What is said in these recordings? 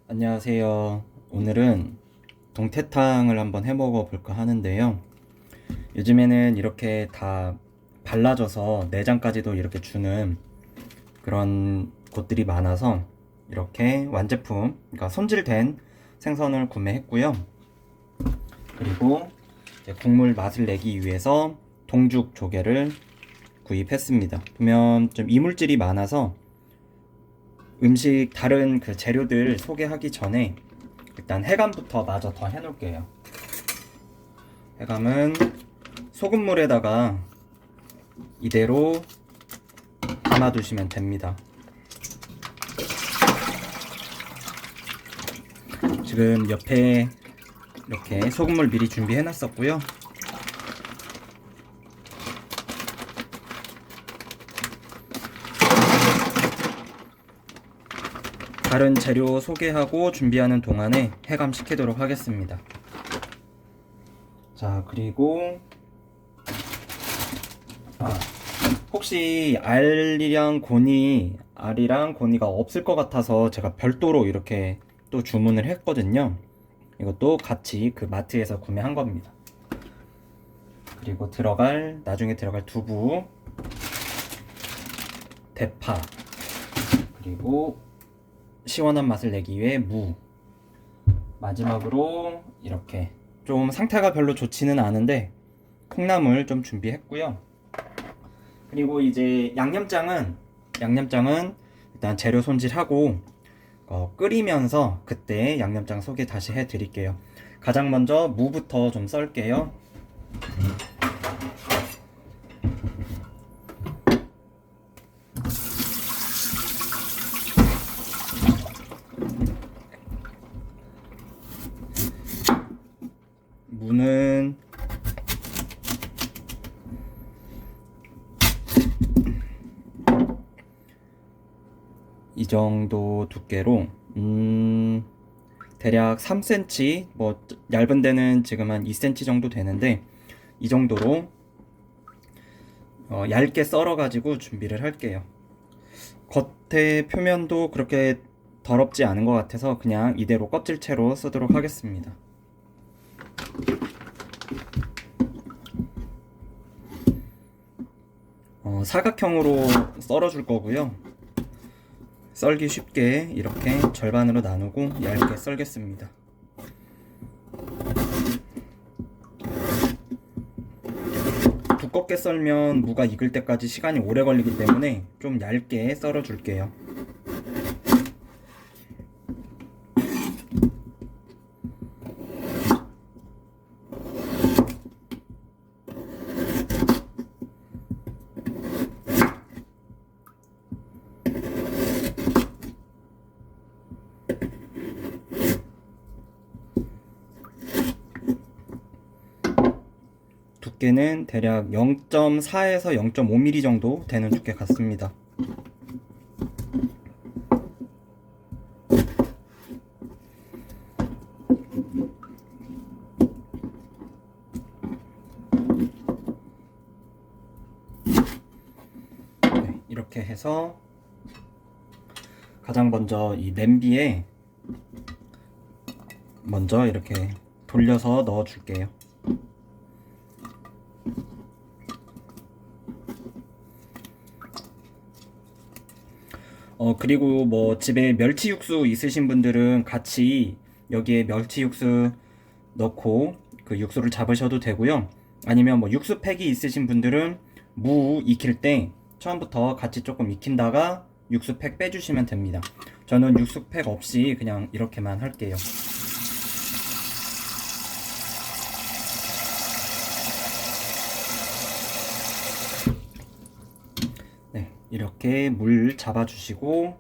안녕하세요. 오늘은 동태탕을 한번 해 먹어 볼까 하는데요. 요즘에는 이렇게 다 발라져서 내장까지도 이렇게 주는 그런 곳들이 많아서 이렇게 완제품, 그러니까 손질된 생선을 구매했고요. 그리고 이제 국물 맛을 내기 위해서 동죽 조개를 구입했습니다. 보면 좀 이물질이 많아서 음식 다른 그 재료들 소개하기 전에 일단 해감부터 마저 더 해놓을게요. 해감은 소금물에다가 이대로 담아두시면 됩니다. 지금 옆에 이렇게 소금물 미리 준비해놨었고요. 다른 재료 소개하고 준비하는 동안에 해감시키도록 하겠습니다. 자, 그리고 혹시 알이랑 고니가 없을 것 같아서 제가 별도로 이렇게 또 주문을 했거든요. 이것도 같이 그 마트에서 구매한 겁니다. 그리고 나중에 들어갈 두부, 대파, 그리고 시원한 맛을 내기 위해 무, 마지막으로 이렇게 좀 상태가 별로 좋지는 않은데 콩나물 좀 준비했고요. 그리고 이제 양념장은 일단 재료 손질하고 끓이면서 그때 양념장 소개 다시 해드릴게요. 가장 먼저 무부터 좀 썰게요. 무는 이 정도 두께로 대략 3cm, 뭐 얇은 데는 지금 한 2cm 정도 되는데 이 정도로 얇게 썰어 가지고 준비를 할게요. 겉에 표면도 그렇게 더럽지 않은 것 같아서 그냥 이대로 껍질채로 쓰도록 하겠습니다. 사각형으로 썰어 줄 거고요. 썰기 쉽게 이렇게 절반으로 나누고 얇게 썰겠습니다. 두껍게 썰면 무가 익을 때까지 시간이 오래 걸리기 때문에 좀 얇게 썰어 줄게요. 두께는 대략 0.4에서 0.5mm 정도 되는 두께 같습니다. 네, 이렇게 해서 가장 먼저 이 냄비에 먼저 이렇게 돌려서 넣어 줄게요. 그리고 뭐 집에 멸치 육수 있으신 분들은 같이 여기에 멸치 육수 넣고 그 육수를 잡으셔도 되고요. 아니면 뭐 육수팩이 있으신 분들은 무 익힐 때 처음부터 같이 조금 익힌다가 육수팩 빼주시면 됩니다. 저는 육수팩 없이 그냥 이렇게만 할게요. 네, 이렇게 물 잡아주시고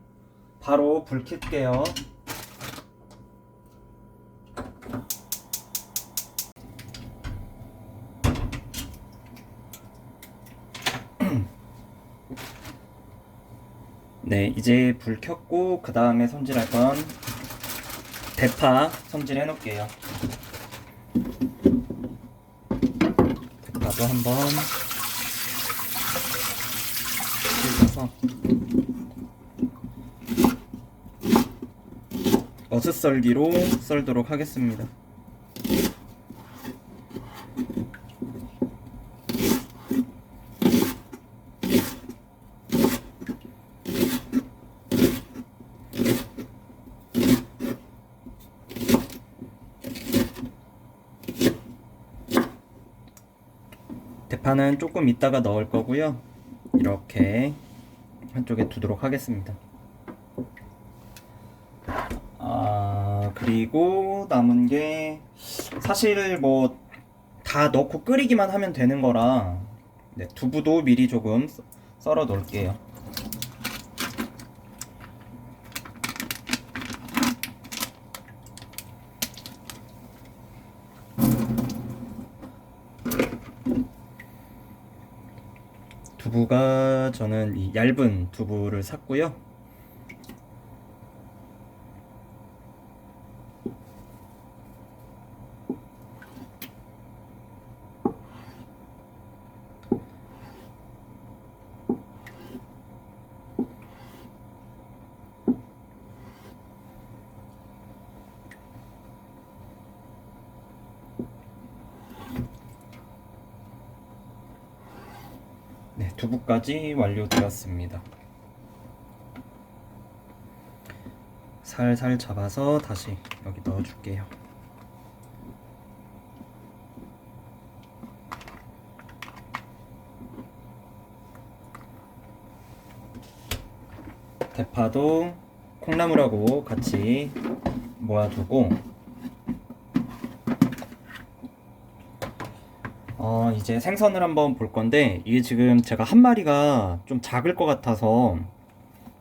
바로 불 켤게요. 네, 이제 불 켰고 그 다음에 손질할 건 대파 손질해 놓을게요. 대파도 한번 씻어서 어슷썰기로 썰도록 하겠습니다. 대파는 조금 이따가 넣을 거고요. 이렇게 한쪽에 두도록 하겠습니다. 그리고 남은 게 사실 뭐 다 넣고 끓이기만 하면 되는 거라 네, 두부도 미리 조금 썰어 놓을게요. 두부가 저는 이 얇은 두부를 샀고요. 네, 두부까지 완료되었습니다. 살살 잡아서 다시 여기 넣어줄게요. 대파도 콩나물하고 같이 모아두고 이제 생선을 한번 볼 건데 이게 지금 제가 한 마리가 좀 작을 것 같아서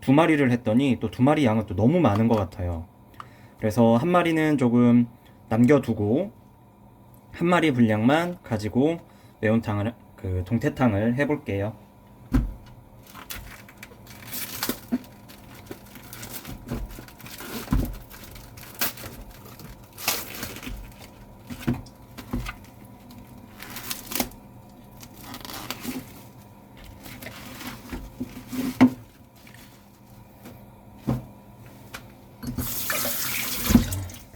두 마리를 했더니 또 두 마리 양은 또 너무 많은 것 같아요. 그래서 한 마리는 조금 남겨두고 한 마리 분량만 가지고 매운탕을 동태탕을 해볼게요.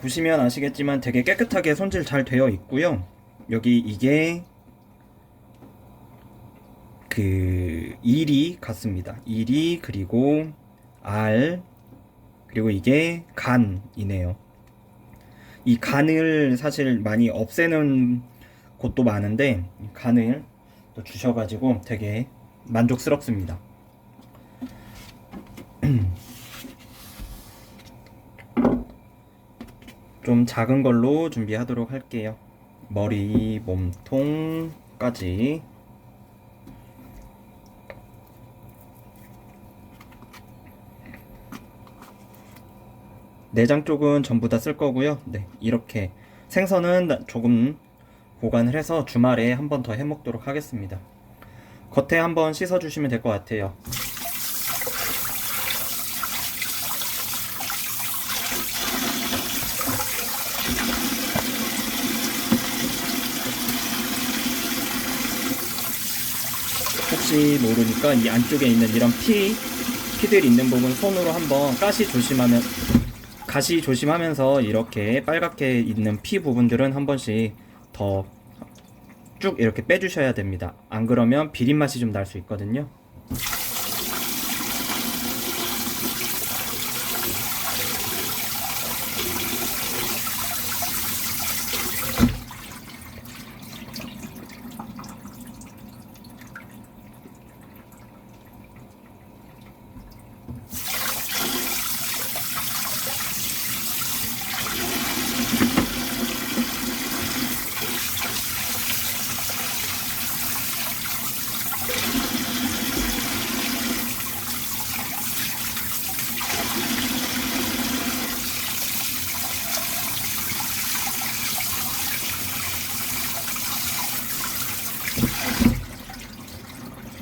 보시면 아시겠지만 되게 깨끗하게 손질 잘 되어 있고요. 여기 이게 이리 같습니다. 이리 그리고 알 그리고 이게 간이네요. 이 간을 사실 많이 없애는 곳도 많은데 간을 또 주셔가지고 되게 만족스럽습니다. 좀 작은 걸로 준비하도록 할게요. 머리, 몸통까지. 내장 쪽은 전부 다 쓸 거고요. 네, 이렇게 생선은 조금 보관을 해서 주말에 한 번 더 해먹도록 하겠습니다. 겉에 한번 씻어주시면 될 것 같아요. 혹시 모르니까 이 안쪽에 있는 이런 피들 있는 부분 손으로 한번 가시 조심하면서 이렇게 빨갛게 있는 피 부분들은 한 번씩 더 쭉 이렇게 빼주셔야 됩니다. 안 그러면 비린 맛이 좀 날 수 있거든요.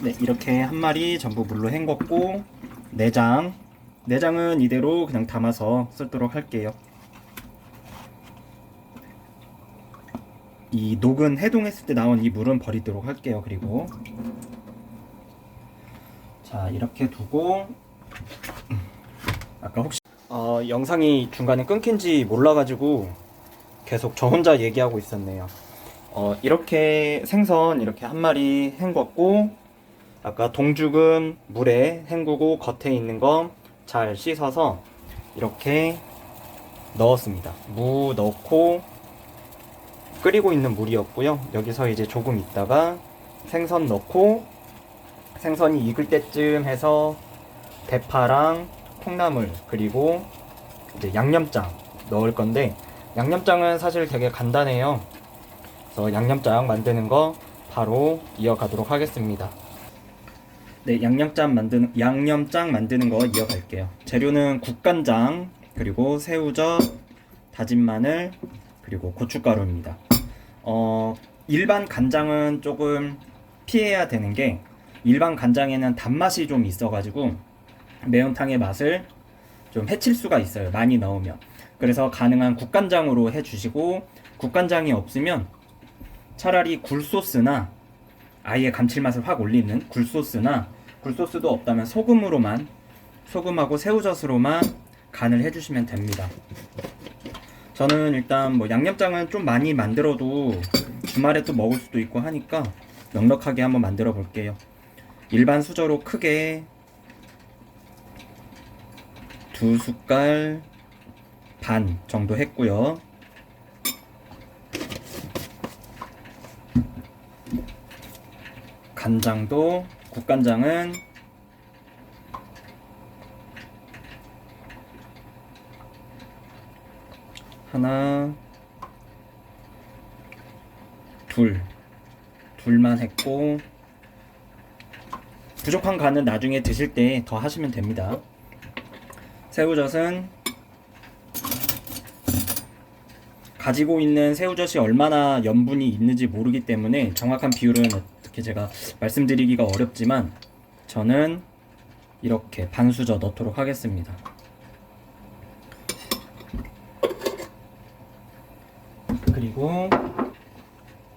네, 이렇게 한 마리 전부 물로 헹궜고 내장은 이대로 그냥 담아서 쓰도록 할게요. 이 녹은 해동했을 때 나온 이 물은 버리도록 할게요. 그리고 자, 이렇게 두고 아까 혹시 영상이 중간에 끊긴지 몰라가지고 계속 저 혼자 얘기하고 있었네요. 이렇게 생선 이렇게 한 마리 헹궜고, 아까 동죽은 물에 헹구고 겉에 있는 거 잘 씻어서 이렇게 넣었습니다. 무 넣고 끓이고 있는 물이었고요. 여기서 이제 조금 있다가 생선 넣고, 생선이 익을 때쯤 해서 대파랑 콩나물 그리고 이제 양념장 넣을 건데, 양념장은 사실 되게 간단해요. 그래서 양념장 만드는 거 바로 이어가도록 하겠습니다. 네, 양념장 만드는 거 이어갈게요. 재료는 국간장, 그리고 새우젓, 다진 마늘, 그리고 고춧가루입니다. 일반 간장은 조금 피해야 되는 게, 일반 간장에는 단맛이 좀 있어가지고 매운탕의 맛을 좀 해칠 수가 있어요, 많이 넣으면. 그래서 가능한 국간장으로 해주시고, 국간장이 없으면 차라리 굴소스나, 아예 감칠맛을 확 올리는 굴소스나, 굴소스도 없다면 소금하고 새우젓으로만 간을 해주시면 됩니다. 저는 일단 뭐 양념장은 좀 많이 만들어도 주말에 또 먹을 수도 있고 하니까 넉넉하게 한번 만들어 볼게요. 일반 수저로 크게 2숟갈 반 정도 했고요. 간장도, 국간장은 하나, 둘만 했고, 부족한 간은 나중에 드실 때 더 하시면 됩니다. 새우젓은 가지고 있는 새우젓이 얼마나 염분이 있는지 모르기 때문에 정확한 비율은 어떻게 제가 말씀드리기가 어렵지만, 저는 이렇게 반수저 넣도록 하겠습니다. 그리고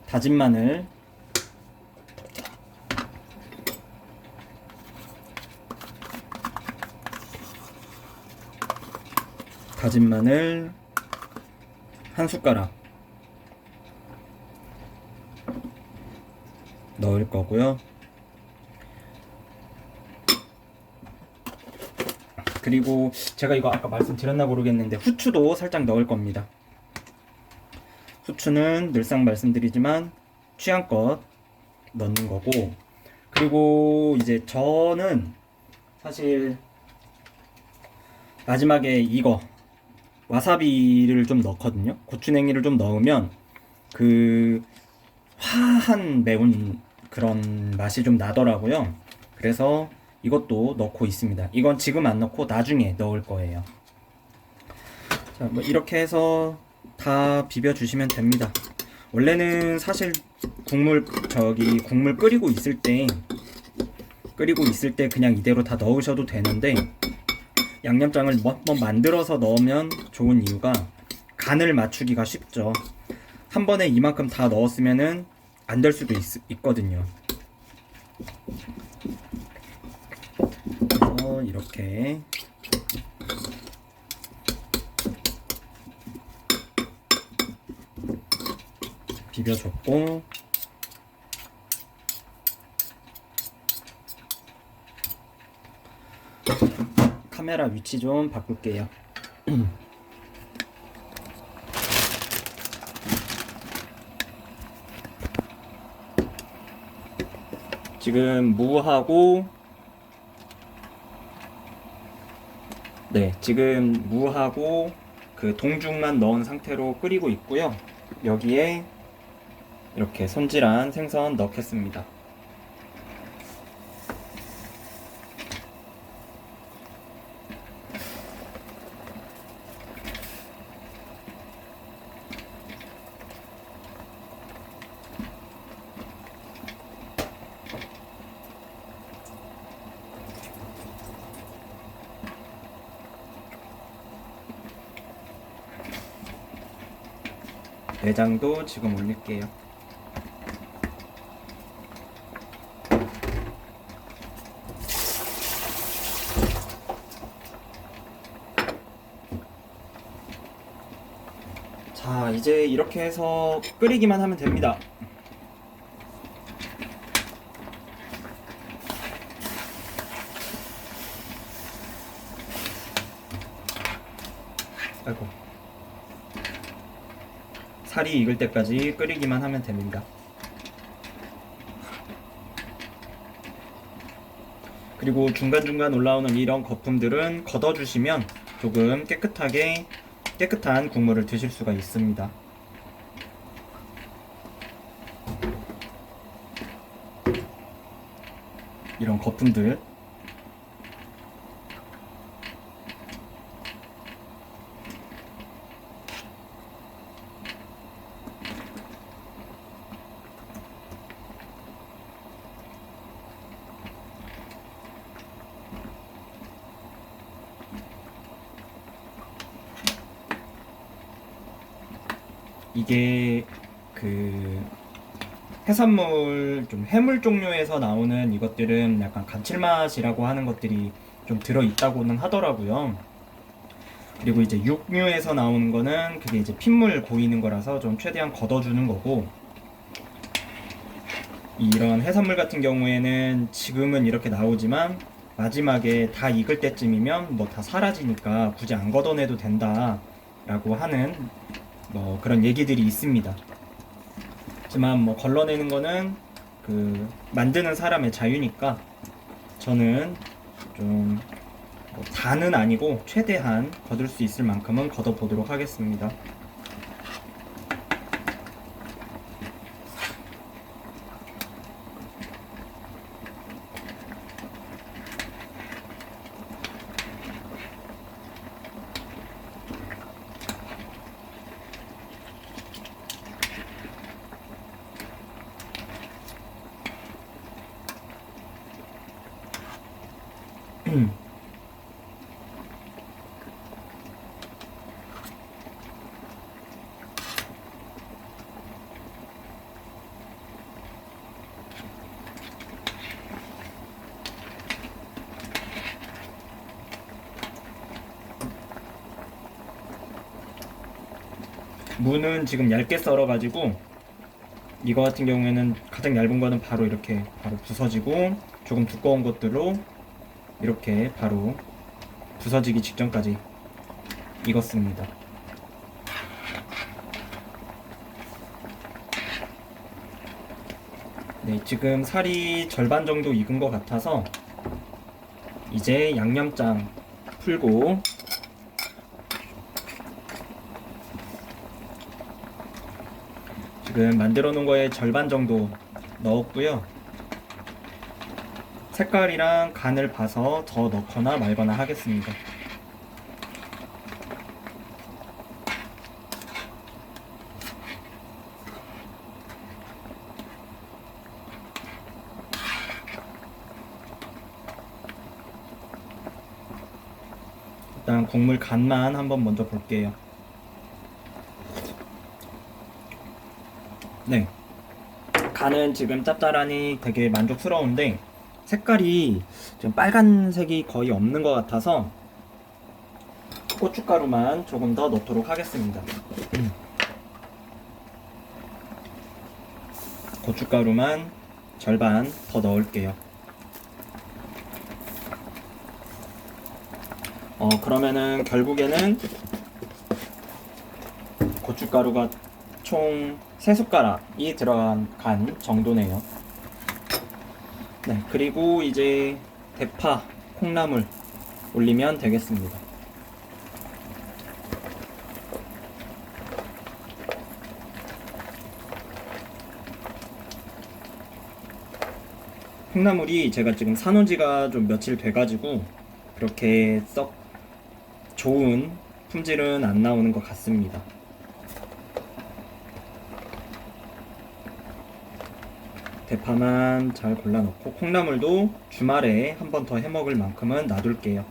다진 마늘, 한 숟가락 넣을 거고요. 그리고 제가 이거 아까 말씀드렸나 모르겠는데 후추도 살짝 넣을 겁니다. 후추는 늘상 말씀드리지만 취향껏 넣는 거고, 그리고 이제 저는 사실 마지막에 이거 와사비를 좀 넣거든요. 고추냉이를 좀 넣으면 그 화한 매운 그런 맛이 좀 나더라고요. 그래서 이것도 넣고 있습니다. 이건 지금 안 넣고 나중에 넣을 거예요. 자, 뭐 이렇게 해서 다 비벼 주시면 됩니다. 원래는 사실 국물 끓이고 있을 때 그냥 이대로 다 넣으셔도 되는데, 양념장을 한번 만들어서 넣으면 좋은 이유가 간을 맞추기가 쉽죠. 한 번에 이만큼 다 넣었으면은 안 될 수도 있거든요. 그래서 이렇게 비벼줬고, 카메라 위치 좀 바꿀게요. 지금 무하고 그 동죽만 넣은 상태로 끓이고 있고요. 여기에 이렇게 손질한 생선 넣겠습니다. 내장도 지금 올릴게요. 자, 이제 이렇게 해서 끓이기만 하면 됩니다. 아이고. 살이 익을 때까지 끓이기만 하면 됩니다. 그리고 중간중간 올라오는 이런 거품들은 걷어주시면 조금 깨끗한 국물을 드실 수가 있습니다. 이런 거품들. 이게 그 해산물 좀 해물 종류에서 나오는 이것들은 약간 감칠맛이라고 하는 것들이 좀 들어 있다고는 하더라고요. 그리고 이제 육류에서 나오는 거는 그게 이제 핏물 고이는 거라서 좀 최대한 걷어주는 거고, 이런 해산물 같은 경우에는 지금은 이렇게 나오지만 마지막에 다 익을 때쯤이면 뭐 다 사라지니까 굳이 안 걷어내도 된다라고 하는 뭐 그런 얘기들이 있습니다. 하지만 뭐 걸러내는 거는 그 만드는 사람의 자유니까 저는 좀 뭐 다는 아니고 최대한 거둘 수 있을 만큼은 걷어 보도록 하겠습니다. 무는 지금 얇게 썰어가지고 이거 같은 경우에는 가장 얇은 거는 바로 이렇게 바로 부서지고, 조금 두꺼운 것들로 이렇게 바로 부서지기 직전까지 익었습니다. 네, 지금 살이 절반 정도 익은 것 같아서 이제 양념장 풀고 지금 만들어 놓은 거에 절반 정도 넣었고요. 색깔이랑 간을 봐서 더 넣거나 말거나 하겠습니다. 일단 국물 간만 한번 먼저 볼게요. 네, 간은 지금 짭짤하니 되게 만족스러운데 색깔이 좀 빨간색이 거의 없는 것 같아서 고춧가루만 조금 더 넣도록 하겠습니다. 고춧가루만 절반 더 넣을게요. 그러면은 결국에는 고춧가루가 총 3숟가락이 들어간 간 정도네요. 네, 그리고 이제 대파, 콩나물 올리면 되겠습니다. 콩나물이 제가 지금 사놓은 지가 좀 며칠 돼가지고 그렇게 썩 좋은 품질은 안 나오는 것 같습니다. 대파만 잘 골라 넣고 콩나물도 주말에 한 번 더 해먹을 만큼은 놔둘게요.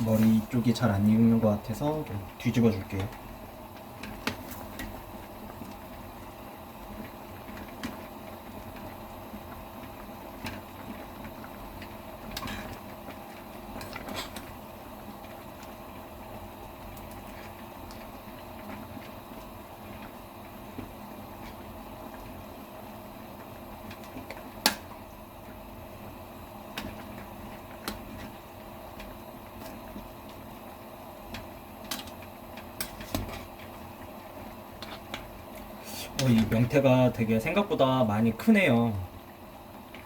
머리 쪽이 잘 안 익는 것 같아서 좀 뒤집어 줄게요. 이 명태가 되게 생각보다 많이 크네요.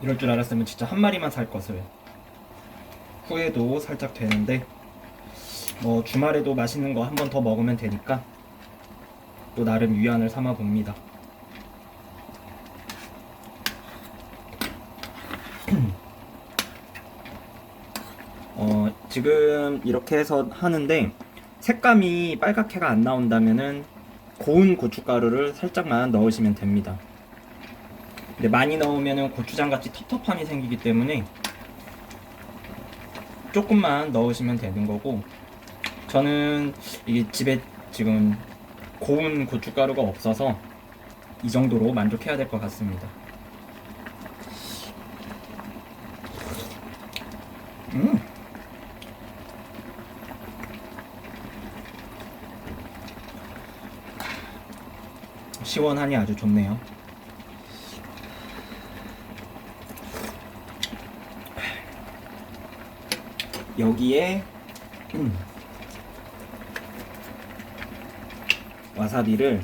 이럴 줄 알았으면 진짜 한 마리만 살 것을. 후회도 살짝 되는데 뭐 주말에도 맛있는 거 한 번 더 먹으면 되니까 또 나름 위안을 삼아 봅니다. 지금 이렇게 해서 하는데 색감이 빨갛게가 안 나온다면은 고운 고춧가루를 살짝만 넣으시면 됩니다. 근데 많이 넣으면은 고추장 같이 텁텁함이 생기기 때문에 조금만 넣으시면 되는 거고, 저는 이게 집에 지금 고운 고춧가루가 없어서 이 정도로 만족해야 될 것 같습니다. 시원하니 아주 좋네요. 여기에 와사비를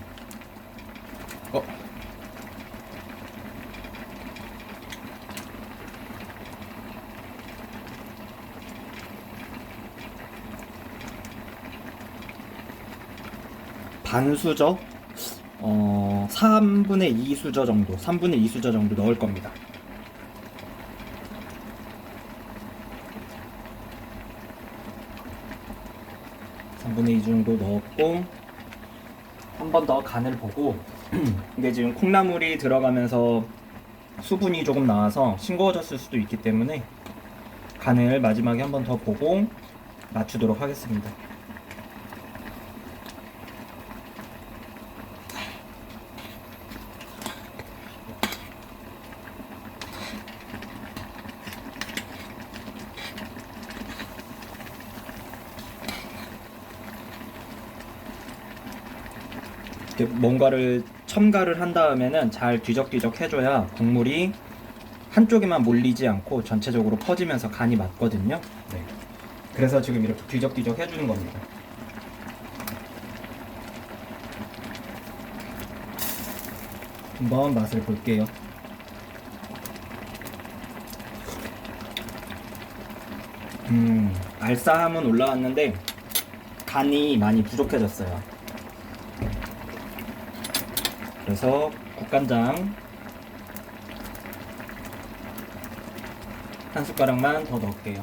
반수저 3분의 2수저 정도, 3분의 2수저 정도 넣을 겁니다. (3분의 2) 정도 넣었고, 한 번 더 간을 보고 이게 지금 콩나물이 들어가면서 수분이 조금 나와서 싱거워졌을 수도 있기 때문에 간을 마지막에 한 번 더 보고 맞추도록 하겠습니다. 뭔가를 첨가를 한 다음에는 잘 뒤적뒤적 해줘야 국물이 한쪽에만 몰리지 않고 전체적으로 퍼지면서 간이 맞거든요. 네. 그래서 지금 이렇게 뒤적뒤적 해주는 겁니다. 한번 맛을 볼게요. 알싸함은 올라왔는데 간이 많이 부족해졌어요. 그래서 국간장 한 숟가락만 더 넣을게요.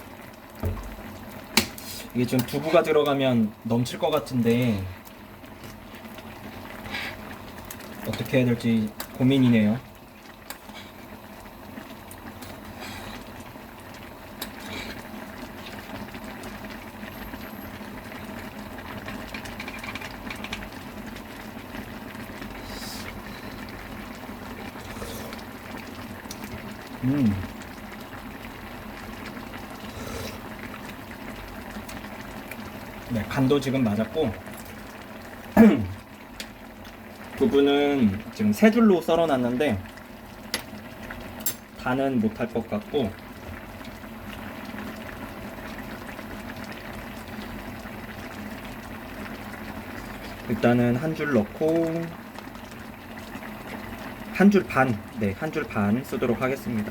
이게 지금 두부가 들어가면 넘칠 것 같은데 어떻게 해야 될지 고민이네요. 네, 간도 지금 맞았고 두부는 지금 세 줄로 썰어놨는데 다는 못할 것 같고, 일단은 한 줄 넣고 한 줄 반, 네, 한 줄 반 쓰도록 하겠습니다.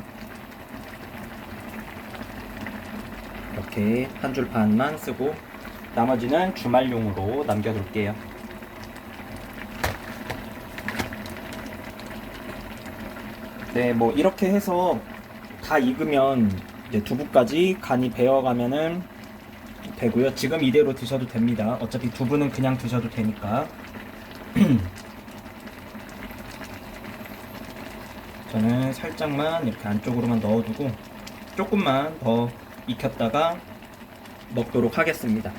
이렇게 한 줄 반만 쓰고 나머지는 주말용으로 남겨둘게요. 네, 뭐 이렇게 해서 다 익으면 이제 두부까지 간이 배어가면은 되고요. 지금 이대로 드셔도 됩니다. 어차피 두부는 그냥 드셔도 되니까. 저는 살짝만 이렇게 안쪽으로만 넣어두고 조금만 더 익혔다가 먹도록 하겠습니다.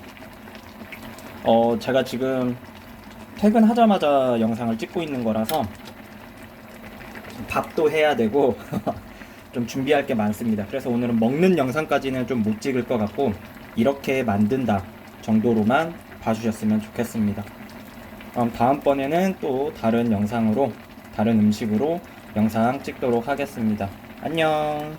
제가 지금 퇴근하자마자 영상을 찍고 있는 거라서 밥도 해야 되고 좀 준비할 게 많습니다. 그래서 오늘은 먹는 영상까지는 좀 못 찍을 것 같고 이렇게 만든다 정도로만 봐주셨으면 좋겠습니다. 그럼 다음번에는 또 다른 영상으로 다른 음식으로 영상 찍도록 하겠습니다. 안녕.